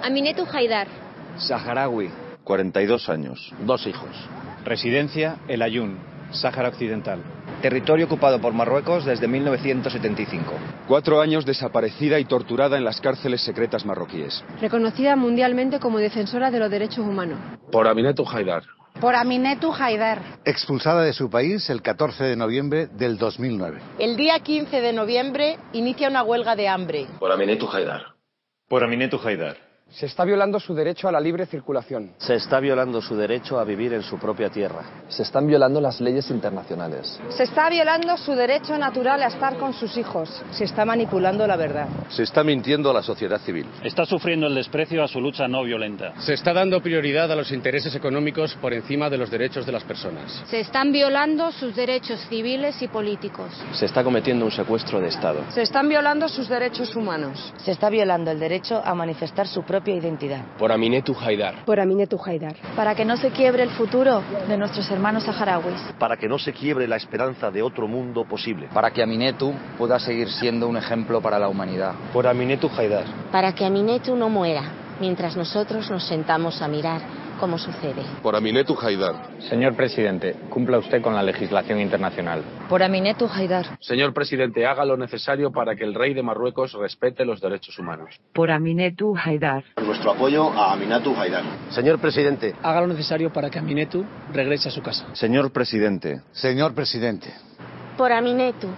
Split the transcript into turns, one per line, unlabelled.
Aminetou Haidar.
Saharaui, 42 años.
2 hijos.
Residencia El Ayun, Sáhara Occidental.
Territorio ocupado por Marruecos desde 1975.
4 años desaparecida y torturada en las cárceles secretas marroquíes.
Reconocida mundialmente como defensora de los derechos humanos.
Por Aminetou Haidar.
Por Aminetou Haidar.
Expulsada de su país el 14 de noviembre del 2009.
El día 15 de noviembre inicia una huelga de hambre.
Por Aminetou Haidar.
Por Aminetou Haidar.
Se está violando su derecho a la libre circulación.
Se está violando su derecho a vivir en su propia tierra.
Se están violando las leyes internacionales.
Se está violando su derecho natural a estar con sus hijos.
Se está manipulando la verdad.
Se está mintiendo a la sociedad civil.
Está sufriendo el desprecio a su lucha no violenta.
Se está dando prioridad a los intereses económicos por encima de los derechos de las personas.
Se están violando sus derechos civiles y políticos.
Se está cometiendo un secuestro de Estado.
Se están violando sus derechos humanos.
Se está violando el derecho a manifestar su propia identidad.
Por Aminetou Haidar.
Por Aminetou Haidar.
Para que no se quiebre el futuro de nuestros hermanos saharauis.
Para que no se quiebre la esperanza de otro mundo posible.
Para que Aminetou pueda seguir siendo un ejemplo para la humanidad.
Por Aminetou Haidar.
Para que Aminetou no muera, mientras nosotros nos sentamos a mirar cómo sucede.
Por Aminetou Haidar.
Señor presidente, cumpla usted con la legislación internacional.
Por Aminetou Haidar.
Señor presidente, haga lo necesario para que el rey de Marruecos respete los derechos humanos.
Por Aminetou Haidar.
Nuestro apoyo a Aminetou Haidar.
Señor presidente.
Haga lo necesario para que Aminetou regrese a su casa.
Señor presidente.
Señor presidente.
Por Aminetou.